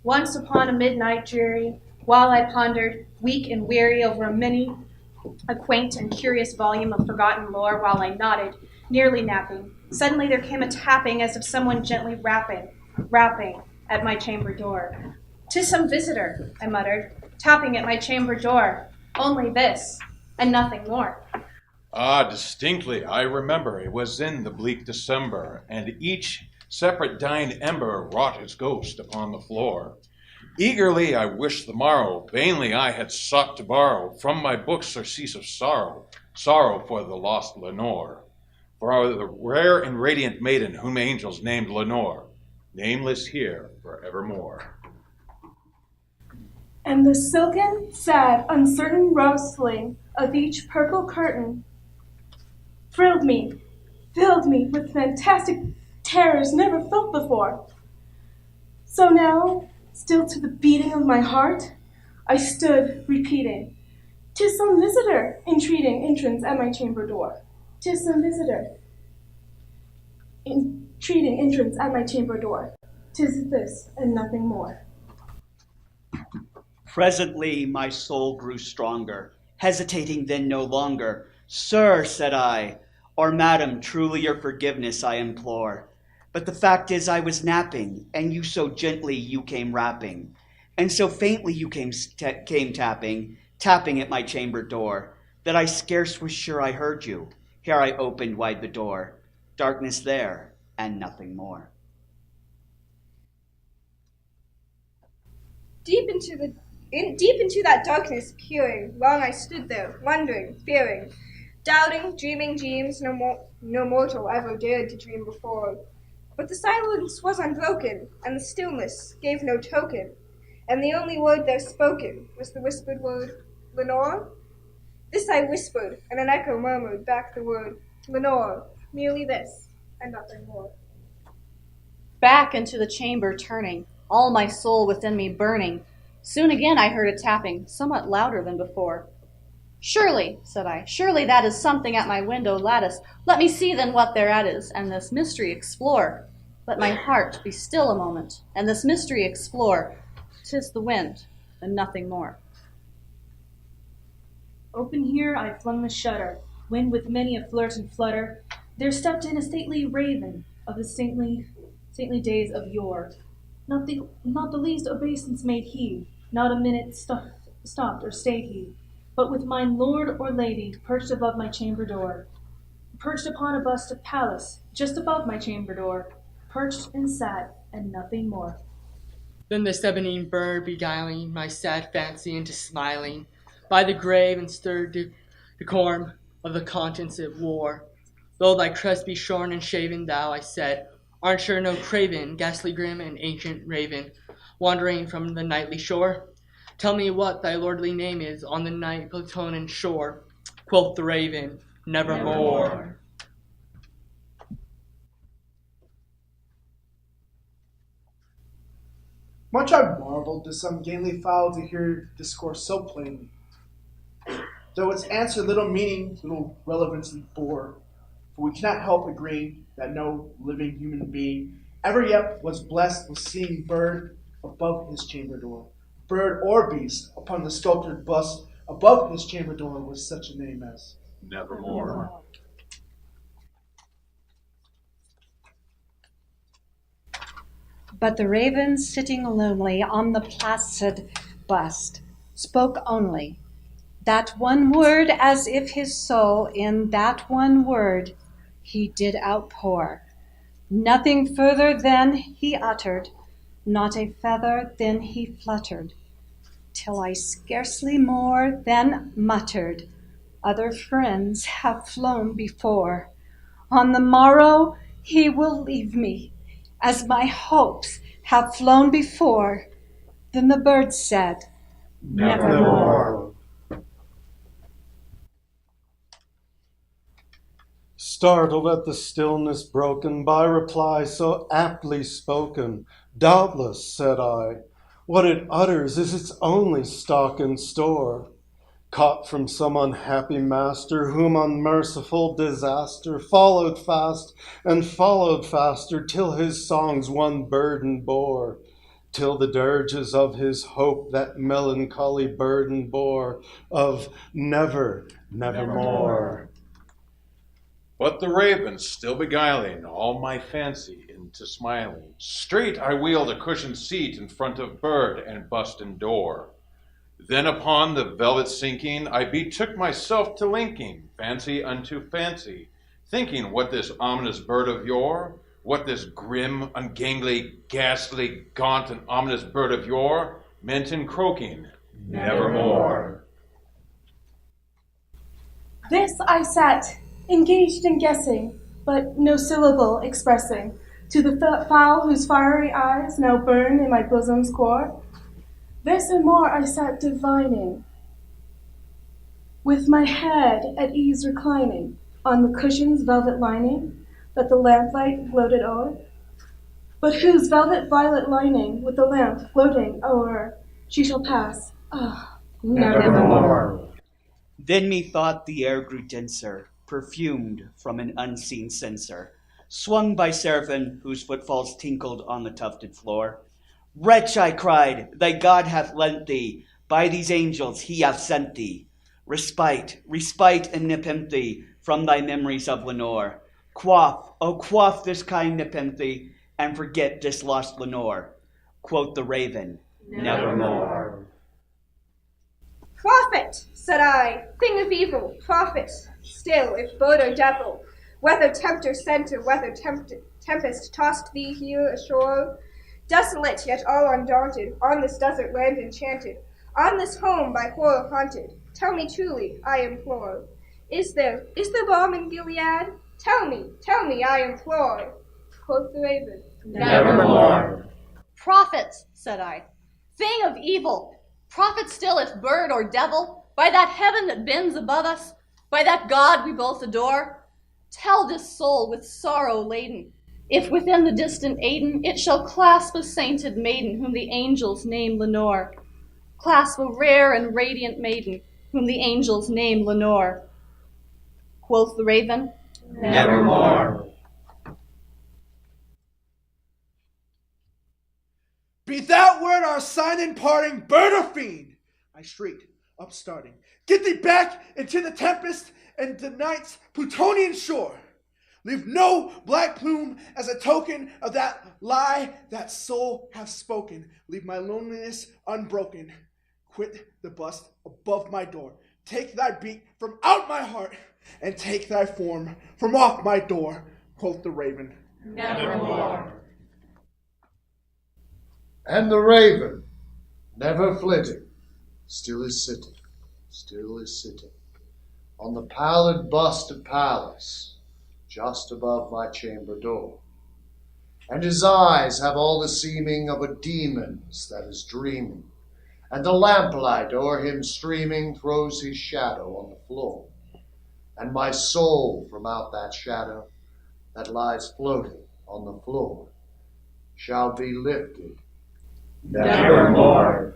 Once upon a midnight dreary, while I pondered, weak and weary, over a quaint and curious volume of forgotten lore, while I nodded, nearly napping, suddenly there came a tapping as of someone gently rapping at my chamber door. "'Tis some visitor," I muttered, "tapping at my chamber door. Only this, and nothing more." Ah, distinctly, I remember. It was in the bleak December, and each separate dying ember wrought its ghost upon the floor. Eagerly I wished the morrow, vainly I had sought to borrow from my books surcease of sorrow, sorrow for the lost Lenore, for the rare and radiant maiden whom angels named Lenore, nameless here forevermore. And the silken, sad, uncertain rustling of each purple curtain filled me with fantastic terrors never felt before. So now, still to the beating of my heart, I stood repeating, "'Tis some visitor entreating entrance at my chamber door. 'Tis some visitor entreating entrance at my chamber door. 'Tis this and nothing more." Presently my soul grew stronger, hesitating then no longer. "Sir," said I, "or madam, truly your forgiveness I implore. But the fact is I was napping, and you so gently you came rapping, and so faintly you came tapping at my chamber door, that I scarce was sure I heard you. Here I opened wide the door, darkness there, and nothing more." Deep into that darkness peering, long I stood there, wondering, fearing, doubting, dreaming dreams no mortal ever dared to dream before. But the silence was unbroken, and the stillness gave no token, and the only word there spoken was the whispered word, "Lenore?" This I whispered, and an echo murmured back the word, "Lenore, merely this, and nothing more." Back into the chamber turning, all my soul within me burning, soon again I heard a tapping, somewhat louder than before. "Surely," said I, "surely that is something at my window lattice. Let me see then what thereat is, and this mystery explore. Let my heart be still a moment, and this mystery explore. 'Tis the wind, and nothing more." Open here I flung the shutter, when with many a flirt and flutter there stepped in a stately raven of the saintly days of yore. Not the least obeisance made he, not a minute stopped or stayed he, but with mine lord or lady perched above my chamber door, perched upon a bust of Pallas, just above my chamber door, perched and sat, and nothing more. Then this ebony bird beguiling my sad fancy into smiling, by the grave and stirred decorum of the countenance it wore. "Though thy crest be shorn and shaven, thou," I said, "art sure no craven, ghastly grim and ancient raven, wandering from the nightly shore? Tell me what thy lordly name is on the night Plutonian shore." Quoth the raven, "Nevermore." Much I marveled to some gainly fowl to hear discourse so plainly, though its answer little meaning, little relevance it bore. For we cannot help agreeing that no living human being ever yet was blessed with seeing bird above his chamber door, bird or beast upon the sculptured bust above his chamber door with such a name as Nevermore. But the raven, sitting lonely on the placid bust, spoke only that one word, as if his soul in that one word he did outpour. Nothing further then he uttered, not a feather then he fluttered, till I scarcely more than muttered, "Other friends have flown before. On the morrow he will leave me, as my hopes have flown before." Then the bird said, "Nevermore." Startled at the stillness broken by reply so aptly spoken, "Doubtless," said I, "what it utters is its only stock and store, caught from some unhappy master, whom unmerciful disaster followed fast and followed faster, till his songs one burden bore. till the dirges of his hope that melancholy burden bore of never, nevermore. But the raven, still beguiling all my fancy into smiling, straight I wheeled a cushioned seat in front of bird and bust and door. Then upon the velvet sinking, I betook myself to linking fancy unto fancy, thinking what this ominous bird of yore, what this grim, ungainly, ghastly, gaunt, and ominous bird of yore meant in croaking, nevermore. This I sat, engaged in guessing, but no syllable expressing, to the fowl whose fiery eyes now burn in my bosom's core. This and more I sat divining, with my head at ease reclining on the cushion's velvet lining that the lamplight gloated o'er, but whose velvet violet lining with the lamp floating o'er she shall pass, nevermore. Then methought the air grew denser, perfumed from an unseen censer, swung by seraphim whose footfalls tinkled on the tufted floor. Wretch, I cried, thy God hath lent thee, by these angels he hath sent thee, respite, respite and nepenthe from thy memories of Lenore. Quaff, oh quaff this kind nepenthe, and forget this lost Lenore. Quoth the raven, nevermore. Prophet, said I, thing of evil, prophet, still, if bird or devil, whether tempter sent or whether tempest tossed thee here ashore, desolate yet all undaunted, on this desert land enchanted, on this home by horror haunted, tell me truly, I implore, is there balm in Gilead? Tell me, I implore. Quoth the raven, Nevermore. Prophet, said I, thing of evil, prophet still if bird or devil, by that heaven that bends above us, by that God we both adore, tell this soul with sorrow laden, if within the distant Aidenn it shall clasp a sainted maiden whom the angels name Lenore, clasp a rare and radiant maiden whom the angels name Lenore. Quoth the raven, Nevermore. Be that word our sign in parting, bird or fiend! I shrieked, upstarting. Get thee back into the tempest and the night's Plutonian shore. Leave no black plume as a token of that lie that soul hath spoken. Leave my loneliness unbroken. Quit the bust above my door. Take thy beat from out my heart, and take thy form from off my door, quoth the raven. Nevermore. And the raven, never flitting, still is sitting, on the pallid bust of Pallas, just above my chamber door. And his eyes have all the seeming of a demon's that is dreaming, and the lamplight o'er him streaming throws his shadow on the floor. And my soul from out that shadow that lies floating on the floor shall be lifted Nevermore.